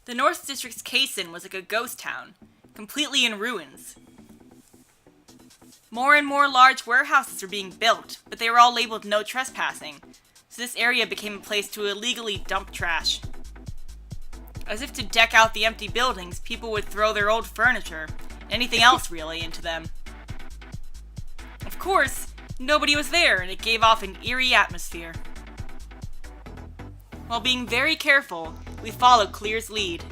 The North District's Kaizen was like a ghost town, completely in ruins. More and more large warehouses were being built, but they were all labeled no trespassing, so this area became a place to illegally dump trash. As if to deck out the empty buildings, people would throw their old furniture, anything else really, into them. Of course, nobody was there, and it gave off an eerie atmosphere. While being very careful, we followed Clear's lead.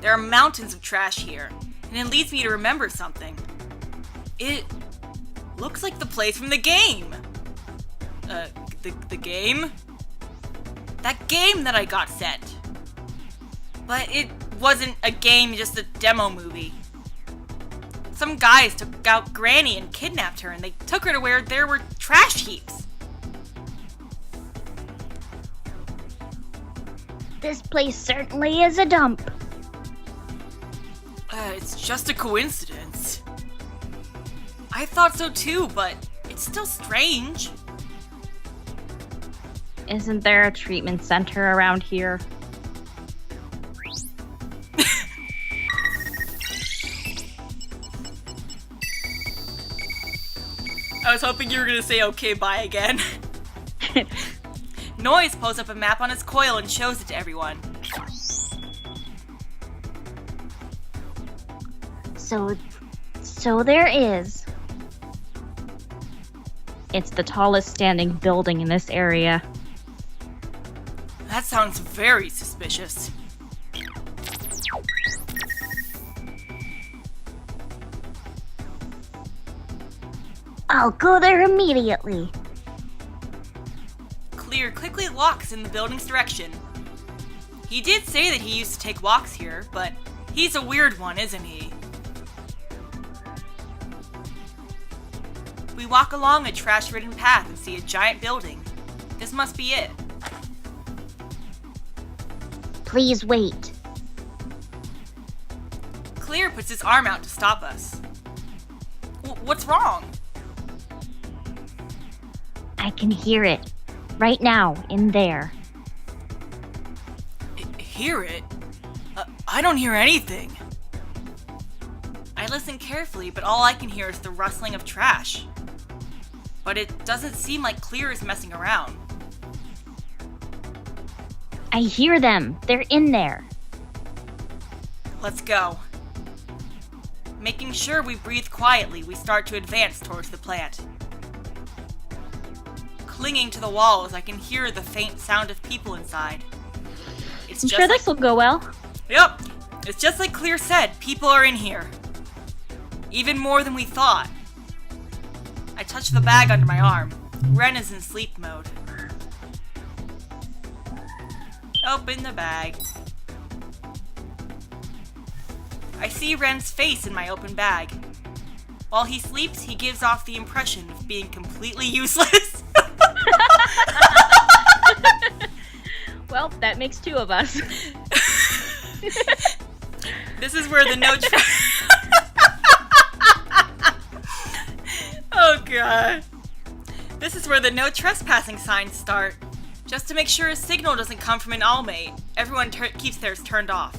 There are mountains of trash here, and it leads me to remember something. It looks like the place from the game. The game? That game that I got sent. But it wasn't a game, just a demo movie. Some guys took out Granny and kidnapped her, and they took her to where there were trash heaps. This place certainly is a dump. It's just a coincidence. I thought so too, but it's still strange. Isn't there a treatment center around here? I was hoping you were gonna say okay, bye again. Noise pulls up a map on his coil and shows it to everyone. So there is. It's the tallest standing building in this area. That sounds very suspicious. I'll go there immediately. Clear quickly walks in the building's direction. He did say that he used to take walks here, but he's a weird one, isn't he? We walk along a trash-ridden path and see a giant building. This must be it. Please wait. Clear puts his arm out to stop us. What's wrong? I can hear it. Right now, in there. Hear it? I don't hear anything. I listen carefully, but all I can hear is the rustling of trash. But it doesn't seem like Clear is messing around. I hear them. They're in there. Let's go. Making sure we breathe quietly, we start to advance towards the plant. Clinging to the walls, I can hear the faint sound of people inside. I'm sure this will go well. Yep, it's just like Clear said, people are in here. Even more than we thought. I touch the bag under my arm. Ren is in sleep mode. Open the bag. I see Ren's face in my open bag. While he sleeps, he gives off the impression of being completely useless. Well, that makes two of us. This is where the no Oh god. This is where the no trespassing signs start. Just to make sure a signal doesn't come from an allmate, everyone keeps theirs turned off.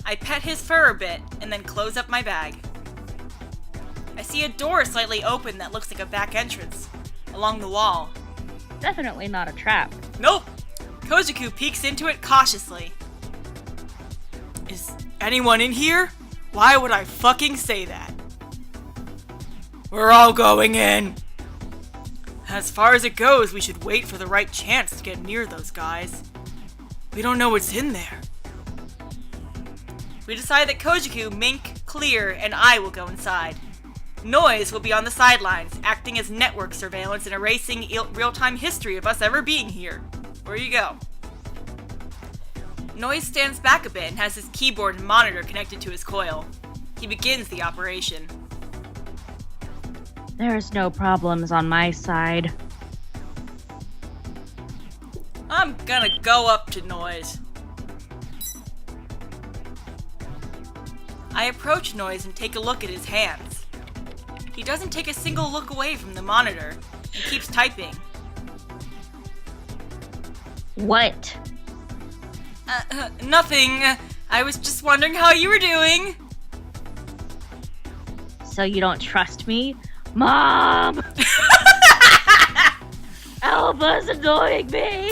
I pet his fur a bit, and then close up my bag. I see a door slightly open that looks like a back entrance, along the wall. Definitely not a trap. Nope! Kojiku peeks into it cautiously. Is anyone in here? Why would I fucking say that? We're all going in! As far as it goes, we should wait for the right chance to get near those guys. We don't know what's in there. We decide that Kojiku, Mink, Clear, and I will go inside. Noise will be on the sidelines, acting as network surveillance and erasing real-time history of us ever being here. Where you go? Noise stands back a bit and has his keyboard and monitor connected to his coil. He begins the operation. There's no problems on my side. I'm gonna go up to Noise. I approach Noise and take a look at his hands. He doesn't take a single look away from the monitor and keeps typing. What? Nothing. I was just wondering how you were doing. So you don't trust me? Mom! Aoba's annoying me!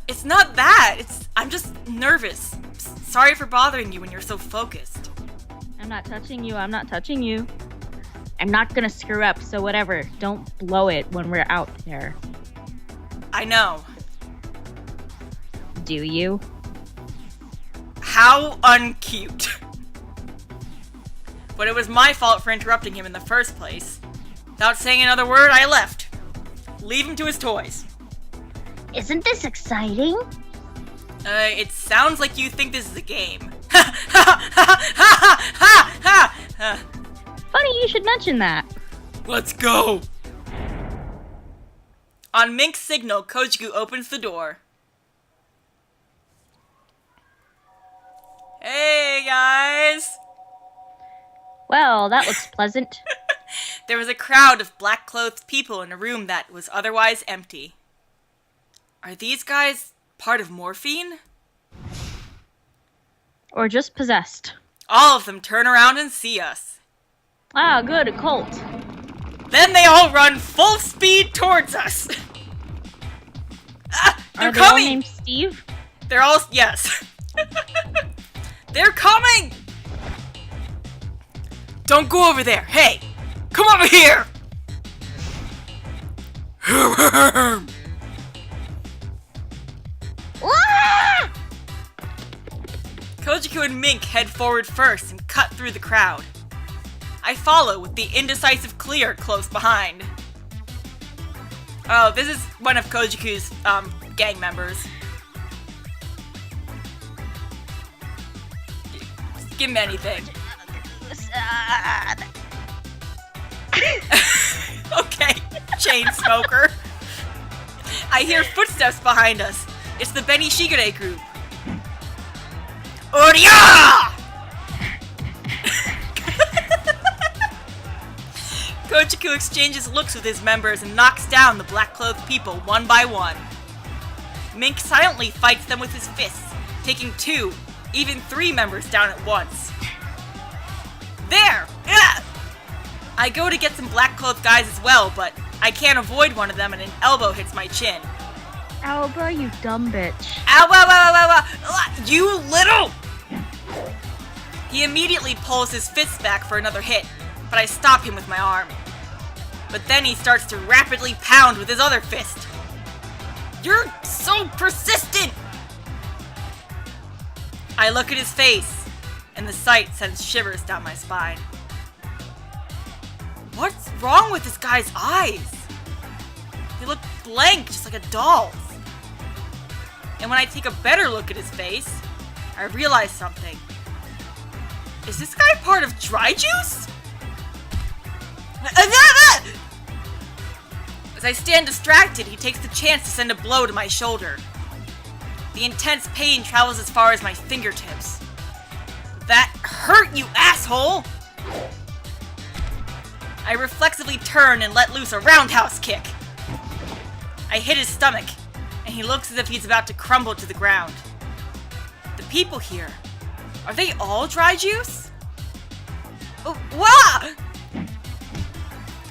It's not that. I'm just nervous. Sorry for bothering you when you're so focused. I'm not touching you, I'm not touching you. I'm not gonna screw up, so whatever. Don't blow it when we're out there. I know. Do you? How uncute. But it was my fault for interrupting him in the first place. Without saying another word, I left. Leave him to his toys. Isn't this exciting? It sounds like you think this is a game. Ha ha ha ha ha ha ha! Funny you should mention that. Let's go! On Mink's signal, Kojiku opens the door. Hey, guys! Well, that looks pleasant. There was a crowd of black-clothed people in a room that was otherwise empty. Are these guys part of Morphine? Or just possessed. All of them turn around and see us. Ah, good, a cult. Then they all run full speed towards us. They're Are they all coming! named Steve? They're all... yes. They're coming! Don't go over there. Hey, come over here! Kojiku and Mink head forward first and cut through the crowd. I follow with the indecisive Clear close behind. Oh, this is one of Kojiku's, gang members. Just give him anything. Okay, chain smoker. I hear footsteps behind us. It's the Beni Shigure group. Oria! Kojiku exchanges looks with his members and knocks down the black-clothed people one by one. Mink silently fights them with his fists, taking 2, even 3 members down at once. There! Ah! I go to get some black-clothed guys as well, but I can't avoid one of them and an elbow hits my chin. Aoba, you dumb bitch. Ow, ow, ow, ow, ow, ow. You little! He immediately pulls his fist back for another hit, but I stop him with my arm. But then he starts to rapidly pound with his other fist. You're so persistent! I look at his face, and the sight sends shivers down my spine. What's wrong with this guy's eyes? They look blank, just like a doll's. And when I take a better look at his face, I realize something. Is this guy part of Dry Juice? As I stand distracted, he takes the chance to send a blow to my shoulder. The intense pain travels as far as my fingertips. That hurt, you asshole! I reflexively turn and let loose a roundhouse kick. I hit his stomach, and he looks as if he's about to crumble to the ground. The people here, are they all Dry Juice? Oh, wah!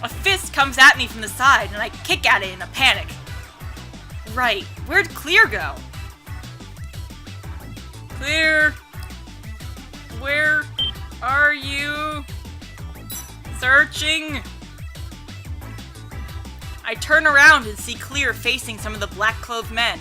A fist comes at me from the side, and I kick at it in a panic. Right, where'd Clear go? Clear, where are you? Searching? I turn around and see Clear facing some of the black-clothed men.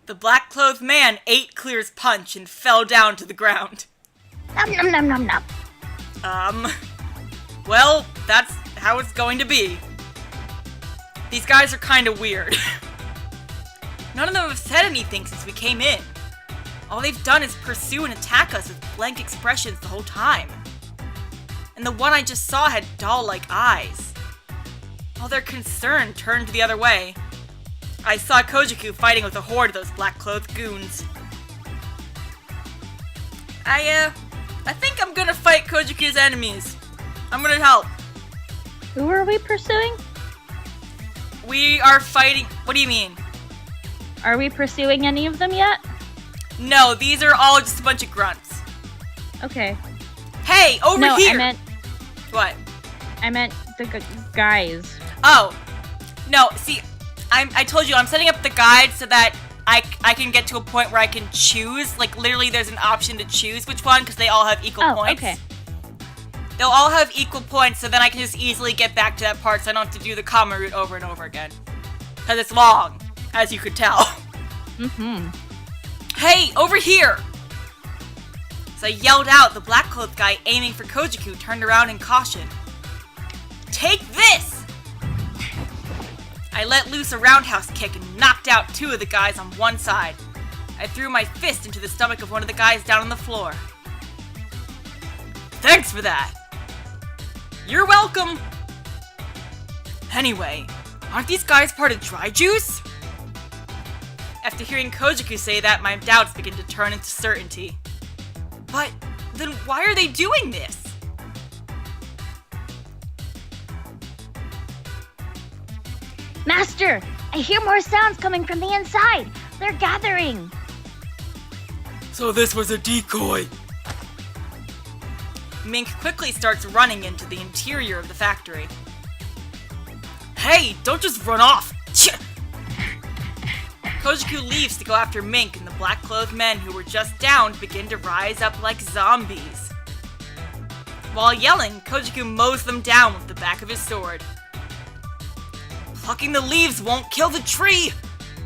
The black-clothed man ate Clear's punch and fell down to the ground. Nom nom nom nom nom. Well, that's how it's going to be. These guys are kind of weird. None of them have said anything since we came in. All they've done is pursue and attack us with blank expressions the whole time. And the one I just saw had doll-like eyes. All their concern turned the other way. I saw Kojiku fighting with a horde of those black-clothed goons. I think I'm gonna fight Kojiku's enemies. I'm gonna help. Who are we pursuing? We are fighting... What do you mean? Are we pursuing any of them yet? No, these are all just a bunch of grunts. Okay. Hey, over no, here! What? I meant the guys. Oh. No, see, I told you, I'm setting up the guide so that I can get to a point where I can choose. Like, literally, there's an option to choose which one, because they all have equal points. Okay. They'll all have equal points, so then I can just easily get back to that part so I don't have to do the common route over and over again. Because it's long, as you could tell. Mm-hmm. Hey, over here! As I yelled out, the black-clothed guy aiming for Kojiku turned around in caution. Take this! I let loose a roundhouse kick and knocked out 2 of the guys on one side. I threw my fist into the stomach of one of the guys down on the floor. Thanks for that! You're welcome! Anyway, aren't these guys part of Dry Juice? After hearing Kojiku say that, my doubts begin to turn into certainty. But then why are they doing this? Master, I hear more sounds coming from the inside. They're gathering. So this was a decoy. Mink quickly starts running into the interior of the factory. Hey, don't just run off! Kojiku leaves to go after Mink, and the black-clothed men who were just downed begin to rise up like zombies. While yelling, Kojiku mows them down with the back of his sword. Plucking the leaves won't kill the tree!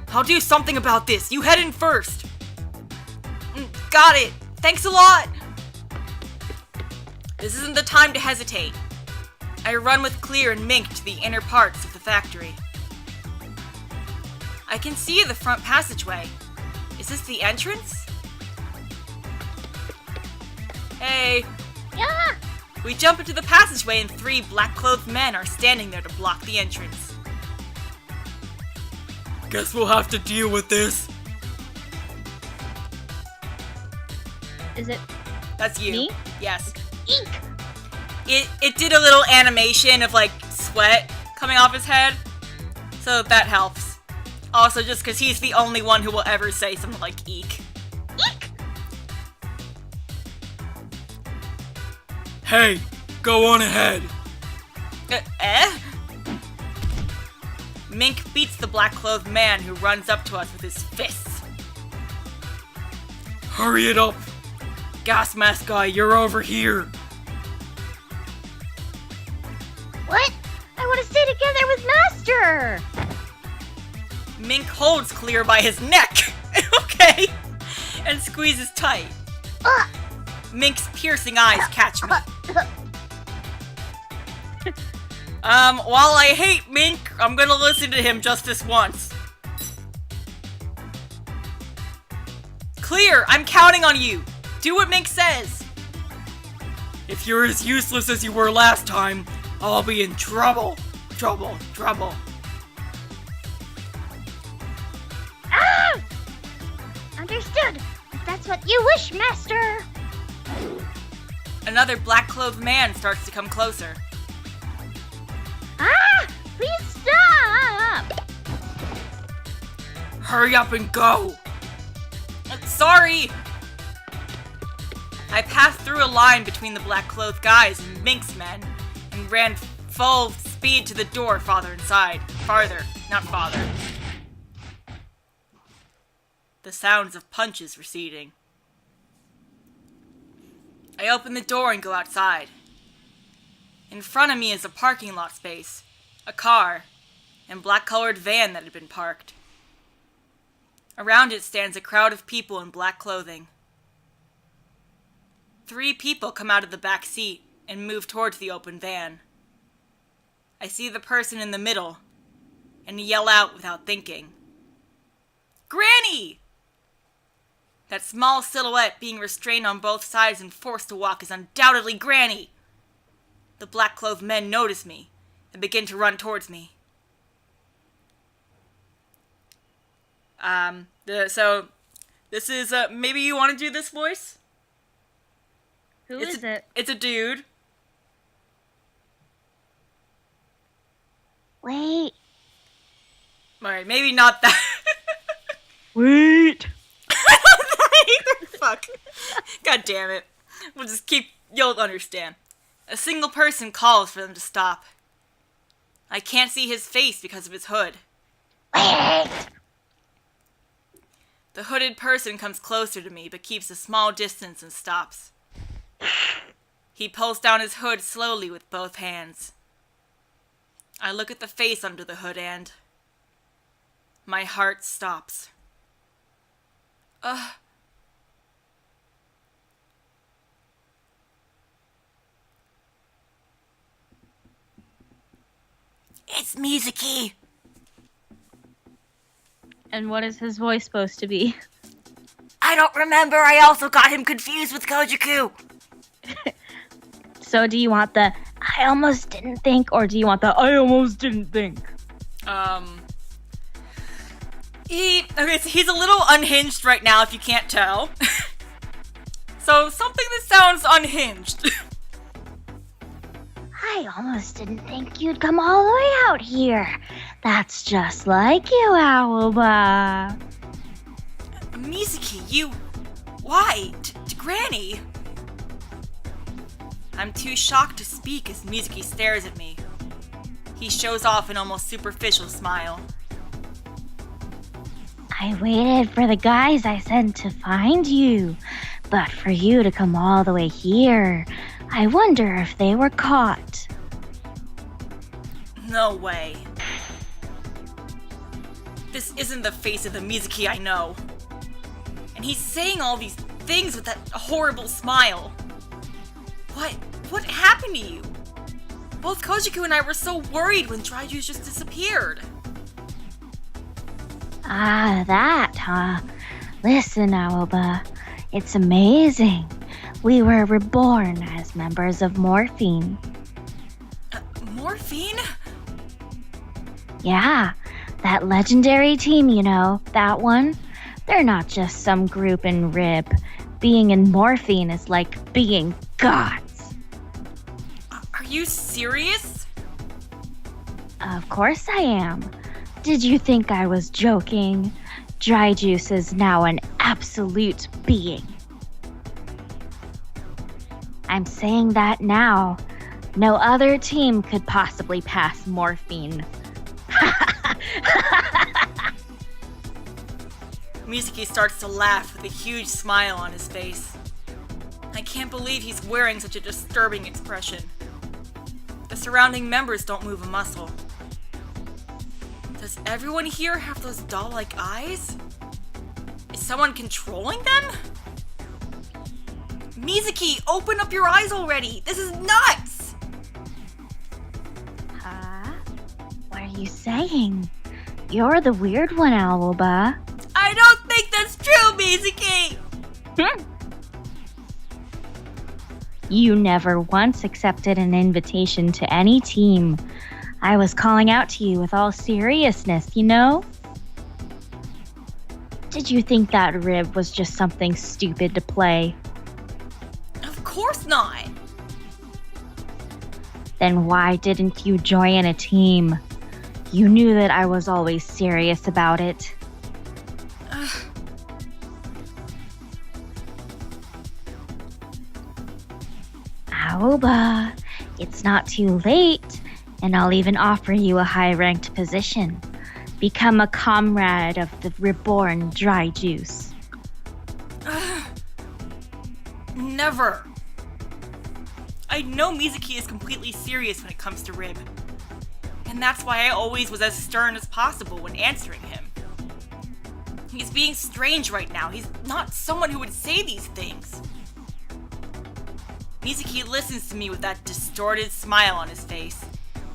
I'll do something about this. You head in first. Got it. Thanks a lot. This isn't the time to hesitate. I run with Clear and Mink to the inner parts of the factory. I can see the front passageway. Is this the entrance? Hey. Yeah. We jump into the passageway and 3 black-clothed men are standing there to block the entrance. Guess we'll have to deal with this. Is it That's you. me? Yes. Eek. It did a little animation of like sweat coming off his head. So that helps. Also just because he's the only one who will ever say something like eek. Eek. Hey, go on ahead. Mink beats the black-clothed man who runs up to us with his fists. Hurry it up. Gas mask guy, you're over here. What? I want to stay together with Master. Mink holds Clear by his neck. Okay. And squeezes tight. Ugh. Mink's piercing eyes catch me. While I hate Mink, I'm gonna listen to him just this once. Clear, I'm counting on you. Do what Mink says. If you're as useless as you were last time, I'll be in trouble. Trouble. Ah! Understood. If that's what you wish, Master. Another black-clothed man starts to come closer. Ah! Please stop! Hurry up and go! Sorry! I passed through a line between the black-clothed guys and Mink's men, and ran full speed to the door farther inside. Farther, not farther. The sounds of punches receding. I open the door and go outside. In front of me is a parking lot space, a car, and black-colored van that had been parked. Around it stands a crowd of people in black clothing. 3 people come out of the back seat and move towards the open van. I see the person in the middle, and yell out without thinking. Granny! That small silhouette being restrained on both sides and forced to walk is undoubtedly Granny. The black-clothed men notice me and begin to run towards me. So this is, maybe you want to do this voice? Who is it? It's a dude. Wait. Alright, maybe not that. Wait. Fuck. God damn it. We'll just keep, you'll understand. A single person calls for them to stop. I can't see his face because of his hood. Wait. The hooded person comes closer to me but keeps a small distance and stops. He pulls down his hood slowly with both hands. I look at the face under the hood and my heart stops. It's Mizuki. And what is his voice supposed to be? I don't remember. I also got him confused with Kojiku. So do you want the I almost didn't think, or do you want the I almost didn't think? He's a little unhinged right now, if you can't tell. So something that sounds unhinged. I almost didn't think you'd come all the way out here. That's just like you, Aoba. Mizuki, you... Why? To Granny? I'm too shocked to speak as Mizuki stares at me. He shows off an almost superficial smile. I waited for the guys I sent to find you, but for you to come all the way here, I wonder if they were caught. No way. This isn't the face of the Mizuki I know. And he's saying all these things with that horrible smile. What happened to you? Both Kojiku and I were so worried when Dryjuice just disappeared. Ah, that, huh? Listen, Aoba, it's amazing. We were reborn as members of Morphine. Morphine? Yeah, that legendary team, you know, that one. They're not just some group in Rib. Being in Morphine is like being gods. Are you serious? Of course I am. Did you think I was joking? Dryjuice is now an absolute being. I'm saying that now. No other team could possibly pass Morphine. Mizuki starts to laugh with a huge smile on his face. I can't believe he's wearing such a disturbing expression. The surrounding members don't move a muscle. Does everyone here have those doll-like eyes? Is someone controlling them? Mizuki, open up your eyes already! This is nuts! Huh? What are you saying? You're the weird one, Aoba. I don't think that's true, Mizuki! You never once accepted an invitation to any team. I was calling out to you with all seriousness, you know? Did you think that Rib was just something stupid to play? Of course not! Then why didn't you join a team? You knew that I was always serious about it. Aoba, it's not too late, and I'll even offer you a high-ranked position. Become a comrade of the reborn Dryjuice. Never! I know Mizuki is completely serious when it comes to Rib. And that's why I always was as stern as possible when answering him. He's being strange right now. He's not someone who would say these things. Mizuki listens to me with that distorted smile on his face,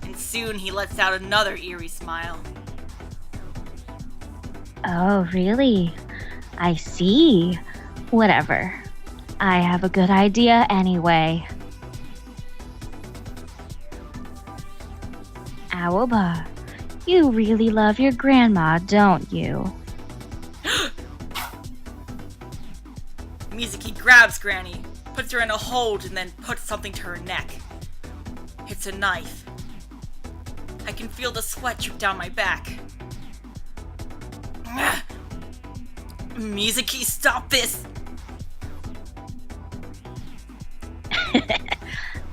and soon he lets out another eerie smile. Oh, really? I see. Whatever. I have a good idea anyway. Aoba, you really love your grandma, don't you? Mizuki grabs Granny, puts her in a hold, and then puts something to her neck. It's a knife. I can feel the sweat drip down my back. Mizuki, stop this!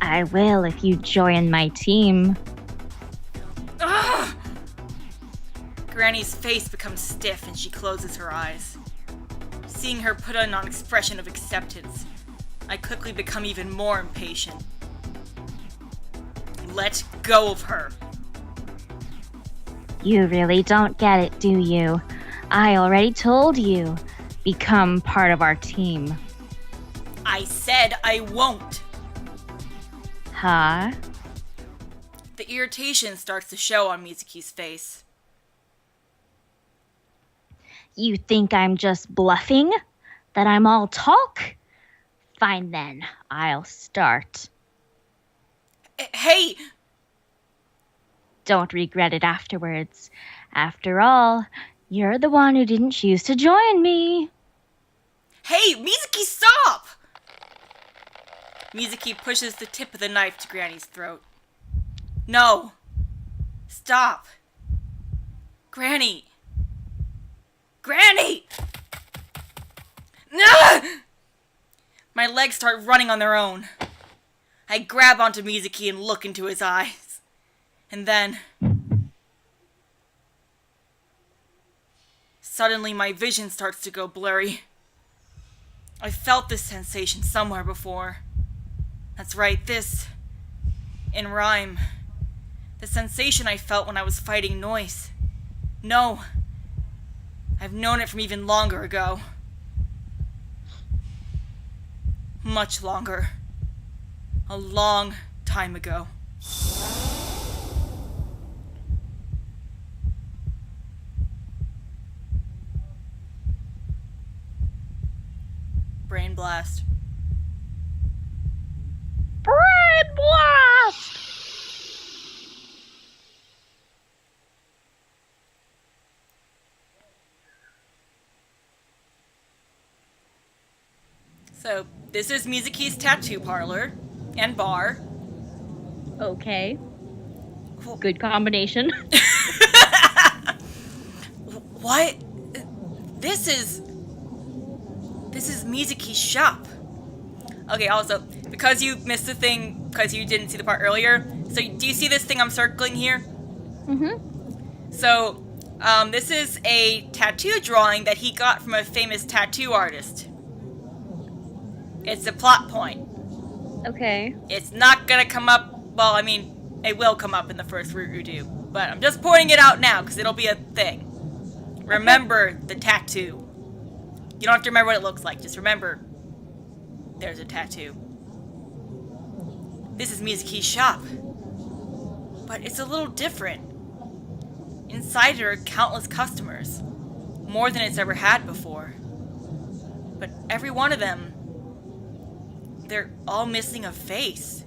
I will if you join my team. Ugh! Granny's face becomes stiff and she closes her eyes. Seeing her put on an expression of acceptance, I quickly become even more impatient. Let go of her. You really don't get it, do you? I already told you. Become part of our team. I said I won't. Huh? The irritation starts to show on Mizuki's face. You think I'm just bluffing? That I'm all talk? Fine then, I'll start. Hey! Don't regret it afterwards. After all, you're the one who didn't choose to join me. Hey, Mizuki, stop! Mizuki pushes the tip of the knife to Granny's throat. No. Stop. Granny. Granny! No! My legs start running on their own. I grab onto Mizuki and look into his eyes. And then... suddenly my vision starts to go blurry. I felt this sensation somewhere before. That's right, this. In rhyme. The sensation I felt when I was fighting noise. No. I've known it from even longer ago. Much longer. A long time ago. Brain blast. Brain blast! So, this is Mizuki's tattoo parlor and bar. Okay. Cool. Good combination. What? This is Mizuki's shop. Okay, also, because you missed the thing, because you didn't see the part earlier, so do you see this thing I'm circling here? Mm-hmm. So, this is a tattoo drawing that he got from a famous tattoo artist. It's a plot point. Okay. It's not gonna come up, well, I mean, it will come up in the first redo, but I'm just pointing it out now, because it'll be a thing. Remember the tattoo. You don't have to remember what it looks like, just remember there's a tattoo. This is Mizuki's shop. But it's a little different. Inside there are countless customers. More than it's ever had before. But every one of them, they're all missing a face.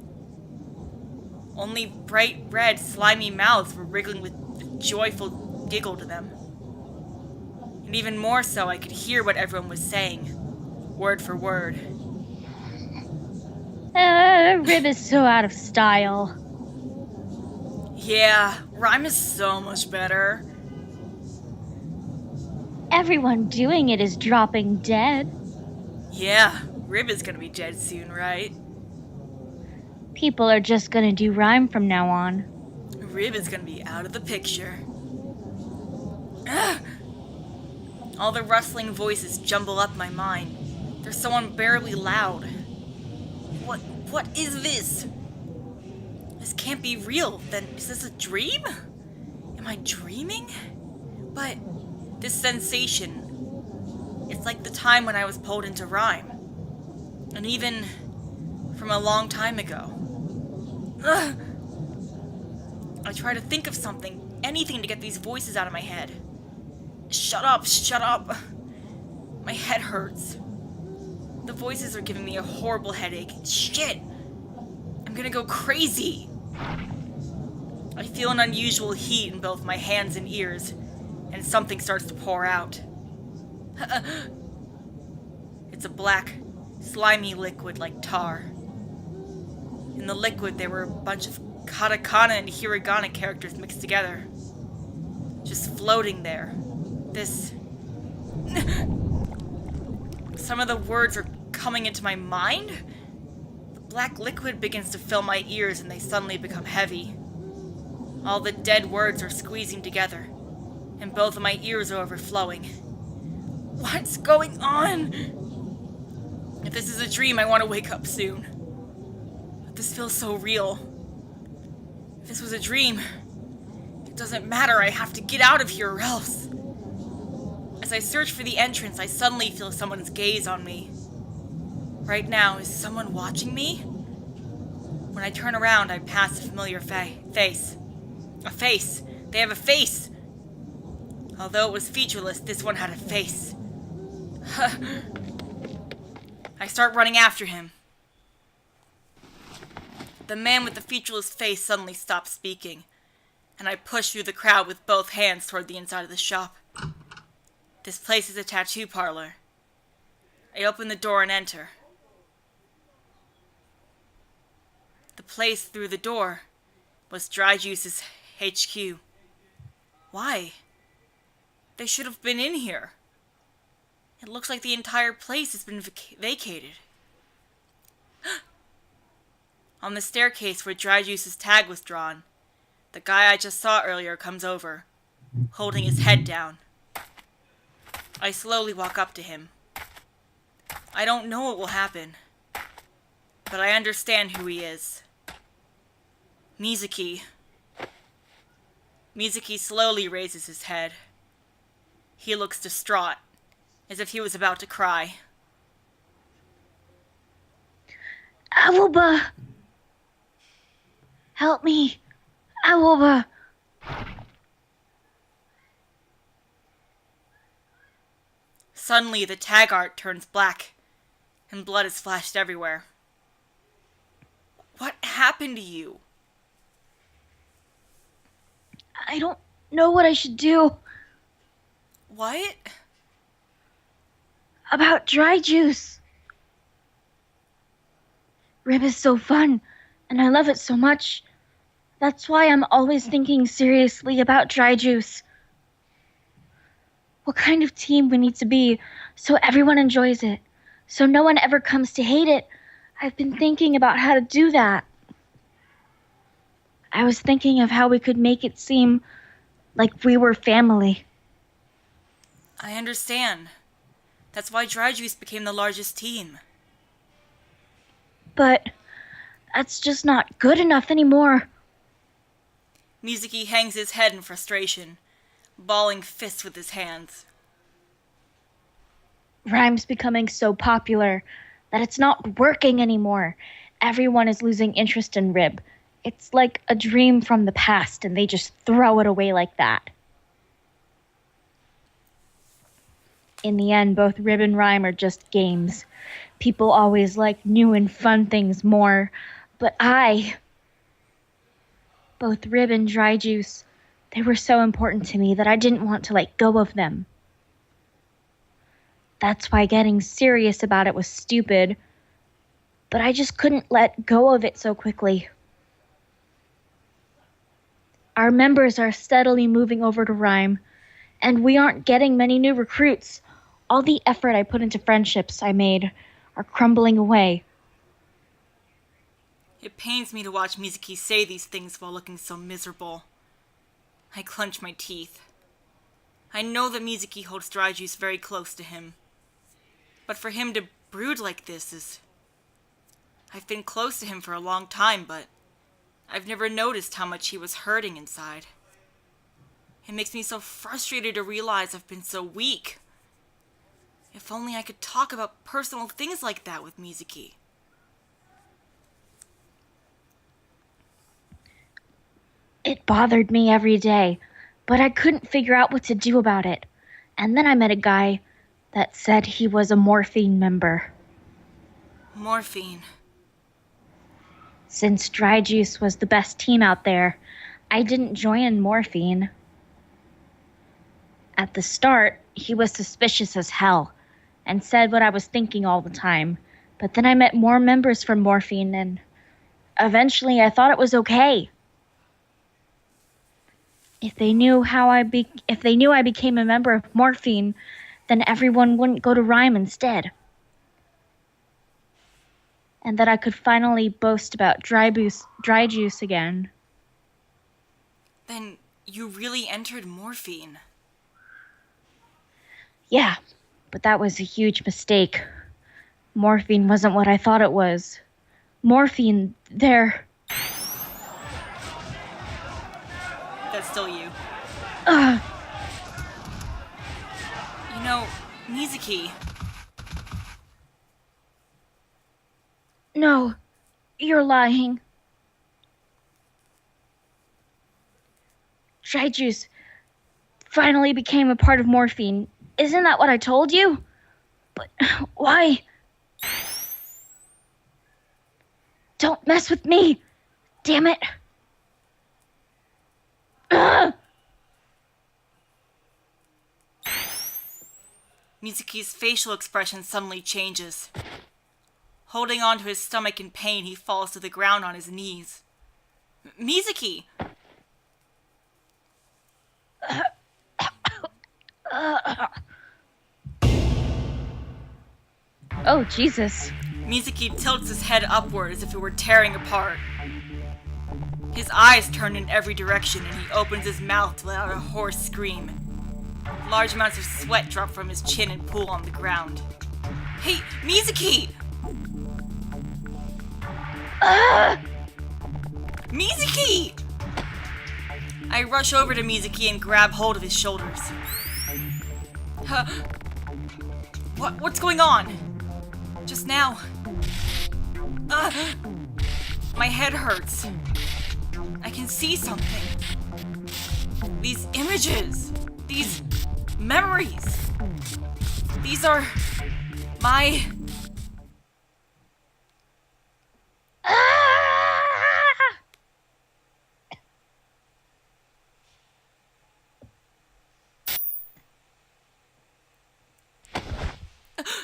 Only bright red, slimy mouths were wriggling with a joyful giggle to them. And even more so, I could hear what everyone was saying, word for word. Rib is so out of style. Yeah, rhyme is so much better. Everyone doing it is dropping dead. Yeah, Rib is gonna be dead soon, right? People are just gonna do rhyme from now on. Rib is gonna be out of the picture. Ugh. All the rustling voices jumble up my mind. They're so unbearably loud. What is this? This can't be real. Then is this a dream? Am I dreaming? But this sensation, it's like the time when I was pulled into rhyme. And even from a long time ago. Ugh. I try to think of something, anything to get these voices out of my head. Shut up, shut up. My head hurts. The voices are giving me a horrible headache. Shit! I'm gonna go crazy! I feel an unusual heat in both my hands and ears, and something starts to pour out. It's a black, slimy liquid like tar. In the liquid, there were a bunch of katakana and hiragana characters mixed together. Just floating there. Some of the words are coming into my mind? The black liquid begins to fill my ears and they suddenly become heavy. All the dead words are squeezing together, and both of my ears are overflowing. What's going on? If this is a dream, I want to wake up soon. But this feels so real. If this was a dream, it doesn't matter. I have to get out of here or else. As I search for the entrance, I suddenly feel someone's gaze on me. Right now, is someone watching me? When I turn around, I pass a familiar face. A face. They have a face. Although it was featureless, this one had a face. I start running after him. The man with the featureless face suddenly stops speaking, and I push through the crowd with both hands toward the inside of the shop. This place is a tattoo parlor. I open the door and enter. The place through the door was Dry Juice's HQ. Why? They should have been in here. It looks like the entire place has been vacated. On the staircase where Dry Juice's tag was drawn, the guy I just saw earlier comes over, holding his head down. I slowly walk up to him. I don't know what will happen, but I understand who he is. Mizuki. Mizuki slowly raises his head. He looks distraught, as if he was about to cry. Aoba! Help me! Aoba! Suddenly, the tag art turns black, and blood is splashed everywhere. What happened to you? I don't know what I should do. What? About Dry Juice. Rib is so fun, and I love it so much. That's why I'm always thinking seriously about Dry Juice. What kind of team we need to be so everyone enjoys it, so no one ever comes to hate it. I've been thinking about how to do that. I was thinking of how we could make it seem like we were family. I understand. That's why Dry Juice became the largest team. But that's just not good enough anymore. Mizuki hangs his head in frustration, balling fists with his hands. Rhyme's becoming so popular that it's not working anymore. Everyone is losing interest in Rib. It's like a dream from the past, and they just throw it away like that. In the end, both Rib and Rhyme are just games. People always like new and fun things more. But both Rib and Dry Juice, they were so important to me that I didn't want to let go of them. That's why getting serious about it was stupid. But I just couldn't let go of it so quickly. Our members are steadily moving over to Rhyme, and we aren't getting many new recruits. All the effort I put into friendships I made are crumbling away. It pains me to watch Mizuki say these things while looking so miserable. I clench my teeth. I know that Mizuki holds Dry Juice very close to him. But for him to brood like this is... I've been close to him for a long time, but I've never noticed how much he was hurting inside. It makes me so frustrated to realize I've been so weak. If only I could talk about personal things like that with Mizuki. It bothered me every day, but I couldn't figure out what to do about it. And then I met a guy that said he was a morphine member. Morphine. Since Dry Juice was the best team out there, I didn't join Morphine. At the start, he was suspicious as hell and said what I was thinking all the time. But then I met more members from Morphine, and eventually I thought it was okay. If they knew I became a member of Morphine, then everyone wouldn't go to Rhyme instead. And that I could finally boast about Dry Juice again. Then you really entered Morphine. Yeah, but that was a huge mistake. Morphine wasn't what I thought it was. Morphine, they're... That's still you. Ugh. You know, Mizuki. No, you're lying. Dry Juice finally became a part of Morphine. Isn't that what I told you? But why? Don't mess with me! Damn it! Ugh. Mizuki's facial expression suddenly changes. Holding on to his stomach in pain, he falls to the ground on his knees. Mizuki! Oh, Jesus. Mizuki tilts his head upward as if it were tearing apart. His eyes turn in every direction and he opens his mouth to let out a hoarse scream. Large amounts of sweat drop from his chin and pool on the ground. Hey, Mizuki! Mizuki! I rush over to Mizuki and grab hold of his shoulders. What's going on? Just now. My head hurts. I can see something. These images. These memories. These are my...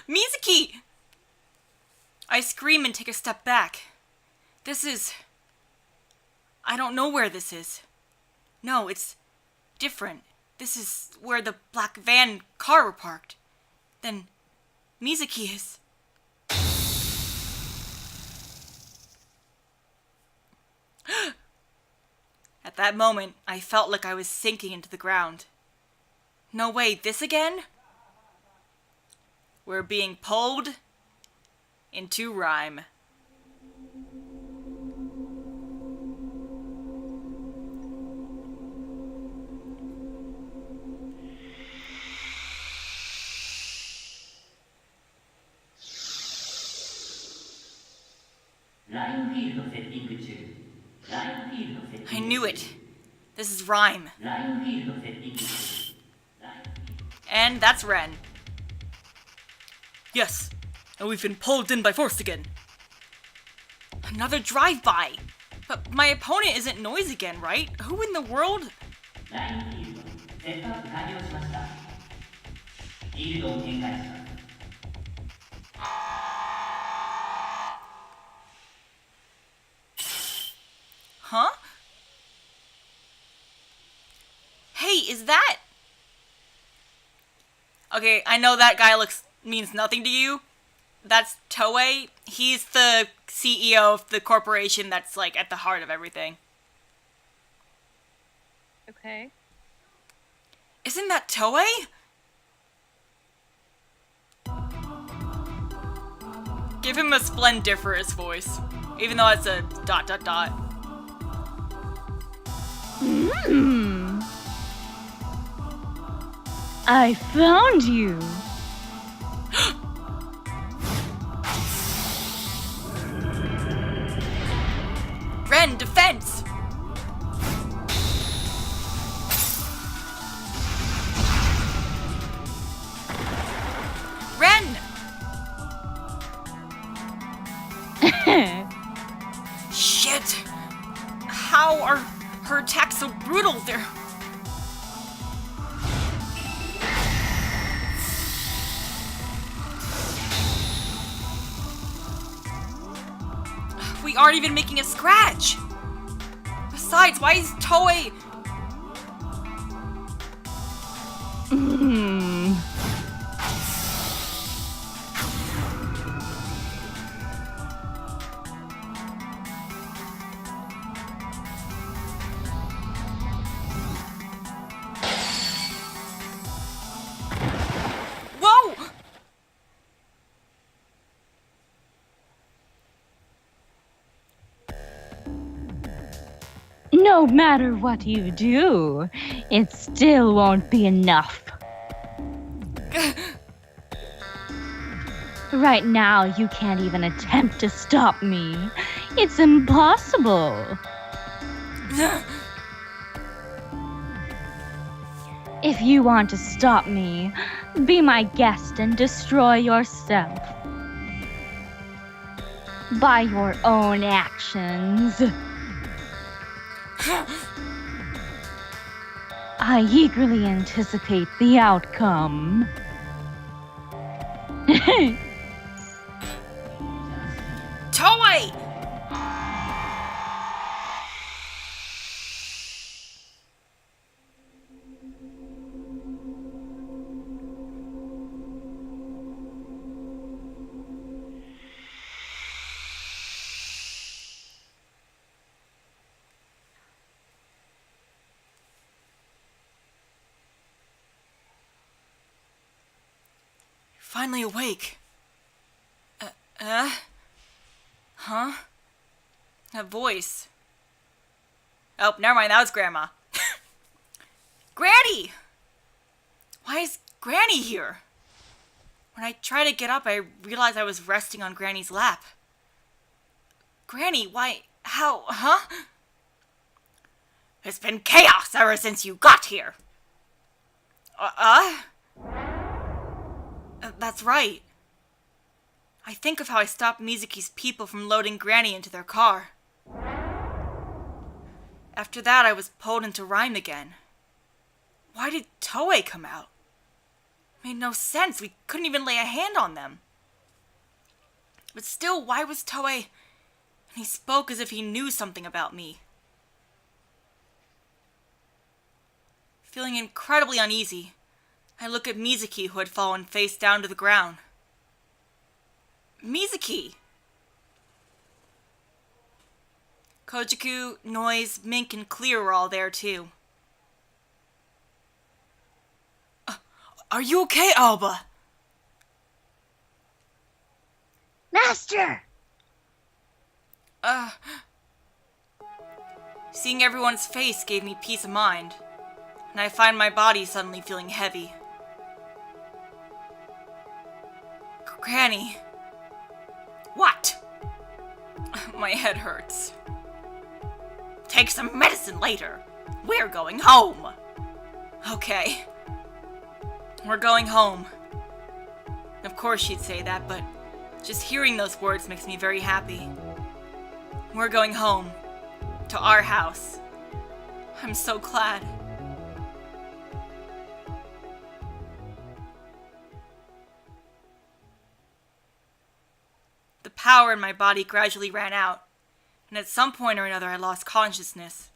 Mizuki! I scream and take a step back. This is... I don't know where this is. No, it's different. This is where the black van car were parked. Then Mizuki is... At that moment, I felt like I was sinking into the ground. No way, this again? We're being pulled into Rhyme. I knew it. This is Rhyme. And that's Ren. Yes, and we've been pulled in by force again. Another drive-by. But my opponent isn't Noise again, right? Who in the world? Huh? Hey, is that... Okay, I know that guy means nothing to you. That's Toue. He's the CEO of the corporation that's, like, at the heart of everything. Okay. Isn't that Toue? Give him a splendiferous voice. Even though it's a ... I found you. Ren, defense! Ren! Shit! How are her attacks so brutal? They're... We aren't even making a scratch! Besides, why is Toue... Whoa! No matter what you do, it still won't be enough. Right now, you can't even attempt to stop me. It's impossible. If you want to stop me, be my guest and destroy yourself. By your own actions. I eagerly anticipate the outcome. Toue! Finally awake. Huh? That voice. Oh, never mind, that was Grandma. Granny! Why is Granny here? When I tried to get up, I realized I was resting on Granny's lap. Granny, why, how, huh? It's been chaos ever since you got here. That's right. I think of how I stopped Mizuki's people from loading Granny into their car. After that, I was pulled into Rhyme again. Why did Toue come out? It made no sense. We couldn't even lay a hand on them. But still, why was Toue... And he spoke as if he knew something about me. Feeling incredibly uneasy, I look at Mizuki, who had fallen face down to the ground. Mizuki! Kojiku, Noise, Mink, and Clear were all there too. Are you okay, Aoba? Master! Seeing everyone's face gave me peace of mind, and I find my body suddenly feeling heavy. Granny. What? My head hurts. Take some medicine later. We're going home. Okay. We're going home. Of course she'd say that, but just hearing those words makes me very happy. We're going home. To our house. I'm so glad. The power in my body gradually ran out, and at some point or another I lost consciousness.